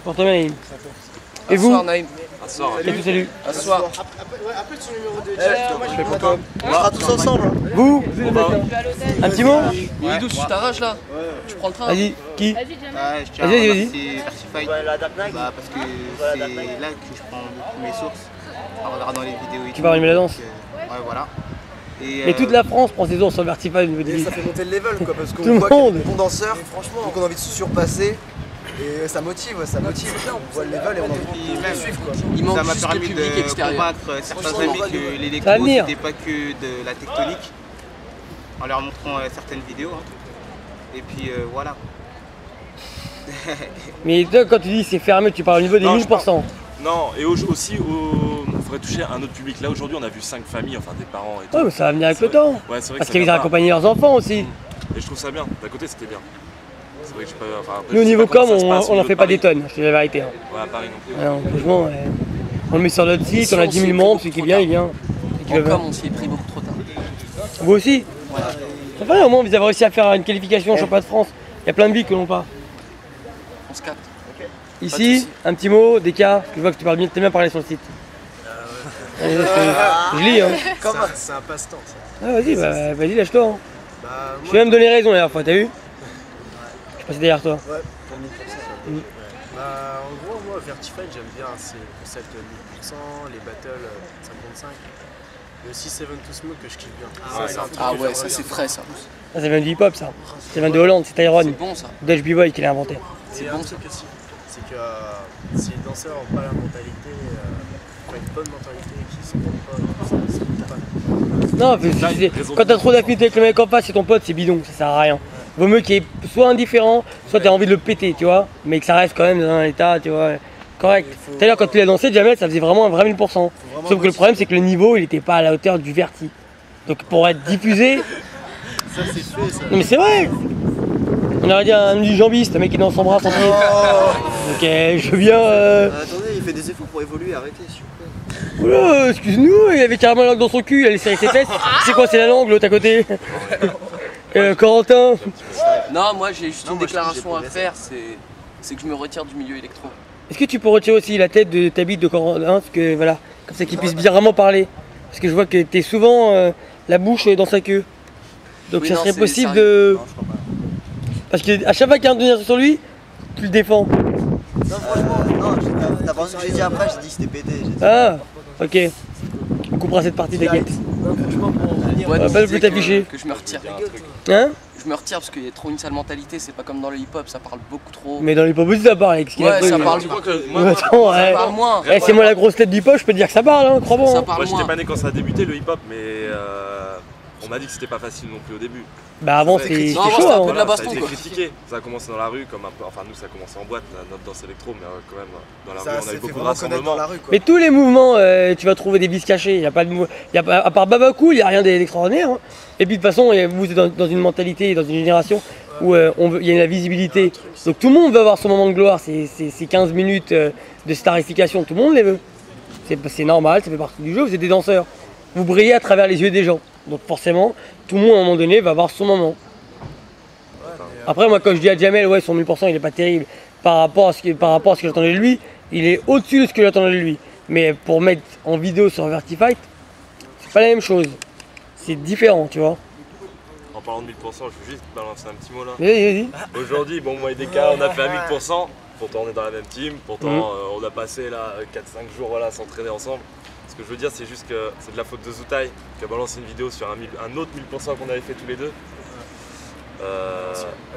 Pour toi, Naïm. Et vous? Naïm. Salut. À ce soir. Appelle son numéro de direct. Moi, je fais pour toi. On sera tous ensemble. Vous? Un petit mot? Idou, tu t'arraches là? Tu prends le train? Vas-y, qui? Je tiens à remercier Vertify parce que c'est là que je prends beaucoup mes sources en regardant les vidéos et Tu vas allumer la danse? Ouais, voilà. Et toute la France prend ses ours sur Vertify au niveau de Et ça fait monter le level quoi, parce Tout qu'on le voit qu'il y a monde. des bons danseurs, donc on a envie de se surpasser. Et ça motive, ça motive. On voit le level et on a envie de suivre quoi. Il manque ça m'a juste le permis public de extérieur. convaincre certains amis que Ça va l'électro venir. c'était pas que de la tectonique, en leur montrant certaines vidéos. Et puis voilà. Mais toi, quand tu dis c'est fermé, tu parles au niveau des 1000%. Non, et aussi, il faudrait toucher un autre public. Là, aujourd'hui, on a vu 5 familles, enfin des parents et tout. Ouais, mais ça va venir avec le temps. Ouais, c'est vrai Parce que qu'ils ça vient accompagner leurs enfants aussi. pas. Et je trouve ça bien. D'un côté, c'était bien. C'est vrai que j'ai pas. Enfin, après, Nous, au je sais niveau pas comment com, ça se passe au on n'en niveau fait de pas des Paris. tonnes, je te dis la vérité. Hein. Ouais, à Paris non plus. Non, franchement, on le met sur notre site, on a 10 000 membres, celui qui vient, il vient. En com, on s'y est pris beaucoup trop tard. Vous aussi? Ça fait au moins vous avez réussi à faire une qualification au championnat de France. Il y a plein de billes que l'on pas. On se capte. Ici, un petit mot, des cas, je vois que tu parles bien, t'aimes bien parler sur le site. Allez, je lis hein. C'est un passe-temps ça. Ah, vas-y, vas-y, lâche-toi. Hein. Bah, Je vais même donner raison la dernière fois, t'as vu? Je suis passé derrière toi. Ouais, pour 1000%. Bah, en gros, moi, Vertify, j'aime bien ces concepts 1000%, les battles 55. Et aussi Seven to Smoke que je kiffe bien. C'est un truc Ah que ouais, j'aime ça c'est regarder. frais ça. Ça vient du hip-hop ça. Ça vient de Hollande, c'est Tyrone. C'est bon ça. Dutch B-Boy qui l'a inventé. Et C'est un bon truc aussi, c'est que si les danseurs n'ont pas la mentalité, pas une bonne mentalité, qui se comprennent pas, ça compte pas. Non, quand t'as trop d'affinité avec le mec en face et ton pote, c'est bidon, ça sert à rien. Vaut mieux qu'il est soit indifférent, soit t'as envie de le péter, tu vois, mais que ça reste quand même dans un état, tu vois, correct. Tout à l'heure, quand tu l'as dansé, Jamel, ça faisait vraiment un vrai 1000%. Sauf que le problème, c'est que le niveau, il était pas à la hauteur du verti. Donc pour être diffusé. Ça, c'est fait, ça. Non, mais c'est vrai! On aurait dit un jambiste, un mec qui est dans son bras sans pied. Ok, je viens. Attendez, il fait des efforts pour évoluer, arrêtez s'il vous plaît. Oula, excuse-nous, il avait carrément la langue dans son cul, il allait serrer ses fesses. C'est quoi, c'est la langue, l'autre à côté? Corentin? Non, moi j'ai juste une moi, je déclaration trouve à que j'ai faire, c'est que je me retire du milieu électro. Est-ce que tu peux retirer aussi la tête de ta bite de Corentin, parce que voilà, comme ça qu'il puisse bien vraiment parler? Parce que je vois que t'es souvent la bouche dans sa queue. Donc Oui, ça non, serait c'est possible sérieux. de. Parce qu'à chaque fois qu'il y a un donneur sur lui, tu le défends. Non, franchement, non, t'as pas entendu ce que j'ai dit après, j'ai dit que c'était pété. j'ai dit- Ah, ok. On coupera cette partie, t'inquiète. Ouais, va tu pas le disais plus t'afficher. que je me retire. Hein? Je me retire parce qu'il y a trop une sale mentalité, c'est pas comme dans le hip-hop, ça parle beaucoup trop. Mais dans les pop aussi ça parle avec ce qu'il a Ouais, fait. ça parle. Tu crois que Mais moi, attends, Ça ouais. parle moins. Eh, c'est moi la grosse tête du poche, je peux te dire que ça parle, hein, crois-moi. Ça hein. parle moi j'étais moins. pas né quand ça a débuté le hip-hop, mais on m'a dit que c'était pas facile non plus au début. Bah avant Ouais, c'était non, avant, chaud. c'était un hein. peu de la Ça a baston, été quoi. critiqué, ça a commencé dans la rue, comme un peu, enfin nous ça a commencé en boîte, notre danse électro, mais quand même dans la Ça rue on a s'est eu fait beaucoup de vraiment connaître dans rassemblements. la rue quoi. Mais tous les mouvements, tu vas trouver des vices cachés. Y a pas de y a pas, à part Babacool, il n'y a rien d'extraordinaire. Hein. Et puis de toute façon, vous êtes dans une mentalité, dans une génération où il y a la visibilité. Donc tout le monde veut avoir son moment de gloire. C'est 15 minutes de starification, tout le monde les veut. C'est normal, ça fait partie du jeu. Vous êtes des danseurs. Vous brillez à travers les yeux des gens. Donc forcément, tout le monde à un moment donné va avoir son moment. Après, moi, quand je dis à Jamel, ouais, son 1000%, il est pas terrible par rapport à ce que j'attendais de lui, il est au-dessus de ce que j'attendais de lui. Mais pour mettre en vidéo sur Vertify, c'est pas la même chose. C'est différent, tu vois. En parlant de 1000%, je veux juste balancer un petit mot là. Vas-y. Aujourd'hui, bon moi et Deka, on a fait à 1000%, pourtant on est dans la même team, pourtant on a passé là 4-5 jours voilà, à s'entraîner ensemble. Ce que je veux dire, c'est juste que c'est de la faute de Zoutai qui a balancé une vidéo sur un autre 1000% qu'on avait fait tous les deux.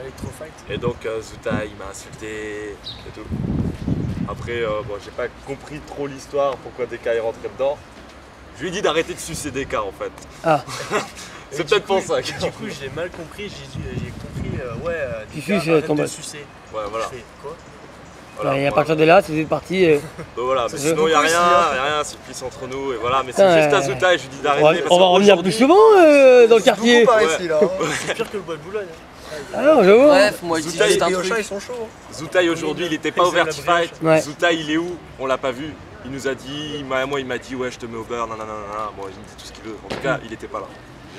Electrofight. Et donc Zoutai il m'a insulté et tout. Après, bon, j'ai pas compris trop l'histoire, pourquoi Deka est rentré dedans. Je lui ai dit d'arrêter de sucer Deka en fait. Ah. C'est peut-être pour ça. Du coup, j'ai mal compris, j'ai compris, Tu des gars, suces arrête ton de boss. sucer. Ouais, voilà. Je fais quoi? Voilà, Et à moi, partir de là, c'est parti. donc voilà, mais C'est sinon il n'y a beaucoup rien, aussi, y a rien, c'est plus entre nous et voilà, mais c'est Putain, juste à Zoutai, je lui dis d'arrêter. On va revenir plus souvent dans le quartier. Beaucoup par Ouais. ici là. C'est pire que le bois de Boulogne. Ah non, je vois. Bref, moi je dis Zoutai, juste un Les truc. Auchan, ils sont chauds. hein. Zoutai aujourd'hui il était pas au Ils aiment la Vertifight, brioche. Ouais. Zoutai il est où? On l'a pas vu. Il nous a dit, moi il m'a dit ouais je te mets au beurre, nanana, bon il me dit tout ce qu'il veut. En tout cas il était pas là.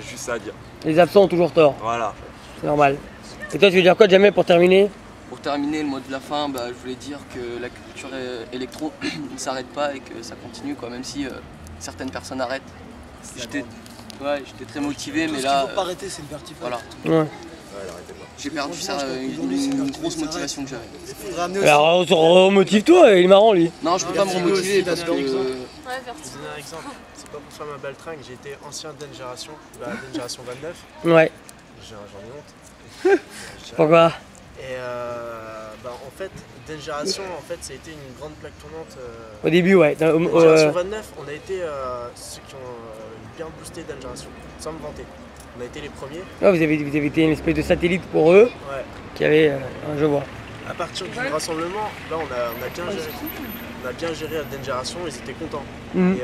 J'ai juste ça à dire. Les absents ont toujours tort, Voilà. c'est normal. Et toi, tu veux dire quoi, Jamel, pour terminer? Pour terminer, le mot de la fin, je voulais dire que la culture électro ne s'arrête pas et que ça continue, quoi, même si certaines personnes arrêtent. J'étais très motivé, mais là. Ce qu'il faut pas arrêter, c'est le Vertify. Voilà. Ouais. J'ai perdu une grosse motivation que j'avais. Alors remotive-toi, il est marrant lui. Non, je peux pas me remotiver parce que. Je vais vous donner un exemple. C'est pas pour faire ma baltringue, j'ai été ancien d'Engénération, d'Engénération 29. Ouais. J'en ai honte. Pourquoi? Et en fait, d'Engénération, ça a été une grande plaque tournante. Au début, ouais. D'Engénération 29, on a été ceux qui ont bien boosté d'Engénération, sans me vanter. On a été les premiers. Ouais, vous avez été une espèce de satellite pour eux. Ouais. Qui avait. Je vois. À partir du rassemblement, là on a bien géré. On a bien géré à d'Engénération, ils étaient contents. Mhm. Et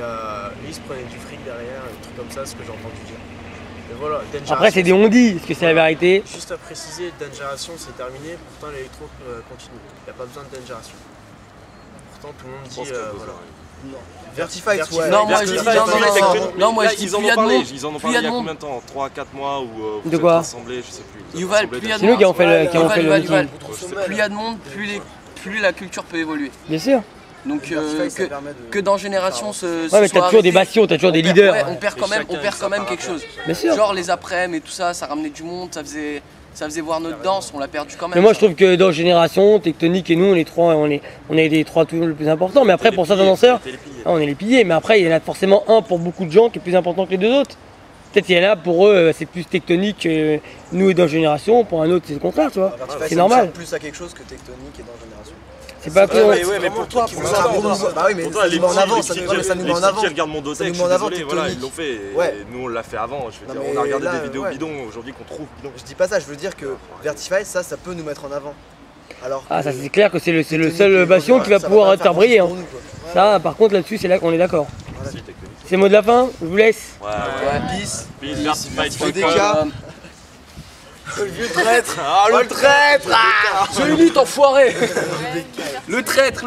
ils se prenaient du fric derrière, des trucs comme ça, ce que j'ai entendu dire. Et voilà, Après, c'est des on-dit, est-ce que c'est la vérité? Juste à préciser, d'Engénération c'est terminé, pourtant l'électro continue. Il n'y a pas besoin de d'Engénération. Pourtant tout le monde dit. Voilà. Vertify, ouais. Non, moi je dis non, moi je dis ils en plus il y ont a de parlé, monde, ils en ont plus il y a parlé il y de a monde. combien de temps? 3-4 mois ou vous De êtes quoi rassemblés, je sais plus. Yuval, plus il y a de C'est nous monde. qui avons fait le meeting. Plus il y a de monde, plus la culture peut évoluer. Bien sûr. Donc que dans Génération ce Ouais, mais t'as toujours des bastions, t'as toujours des leaders. Ouais, on perd quand même quelque chose. Bien sûr. Genre les après-midi et tout ça, ça ramenait du monde, ça faisait voir notre danse, on l'a perdu quand même. Mais moi je trouve que dans Génération, Tectonique et nous, on est les trois tout le plus importants. Mais après, pour certains danseurs, on est les piliers. Mais après, il y en a forcément un pour beaucoup de gens qui est plus important que les deux autres. Peut-être qu'il y en a pour eux, c'est plus Tectonique que nous et dans Génération. Pour un autre, c'est le contraire, tu vois. C'est normal. Plus à quelque chose que Tectonique et dans Génération. C'est pas que. Mais pour toi, Bah oui, mais ça nous met en avant, ça nous met en avant. Qui regardent mon Dotec, je suis désolé, voilà, ils l'ont fait. Et nous on l'a fait avant. Je veux dire, on a regardé des vidéos bidons aujourd'hui qu'on trouve bidons. Je dis pas ça, je veux dire que Vertify, ça peut nous mettre en avant. Alors Ah, ça c'est clair que c'est le seul bastion qui va pouvoir faire briller. Hein. Ça, par contre, là-dessus, c'est là qu'on est d'accord. C'est le mot de la fin, je vous laisse. Ouais. Peace. Le vieux traître. Ah, le traître. Je l'élite enfoiré. Le traître.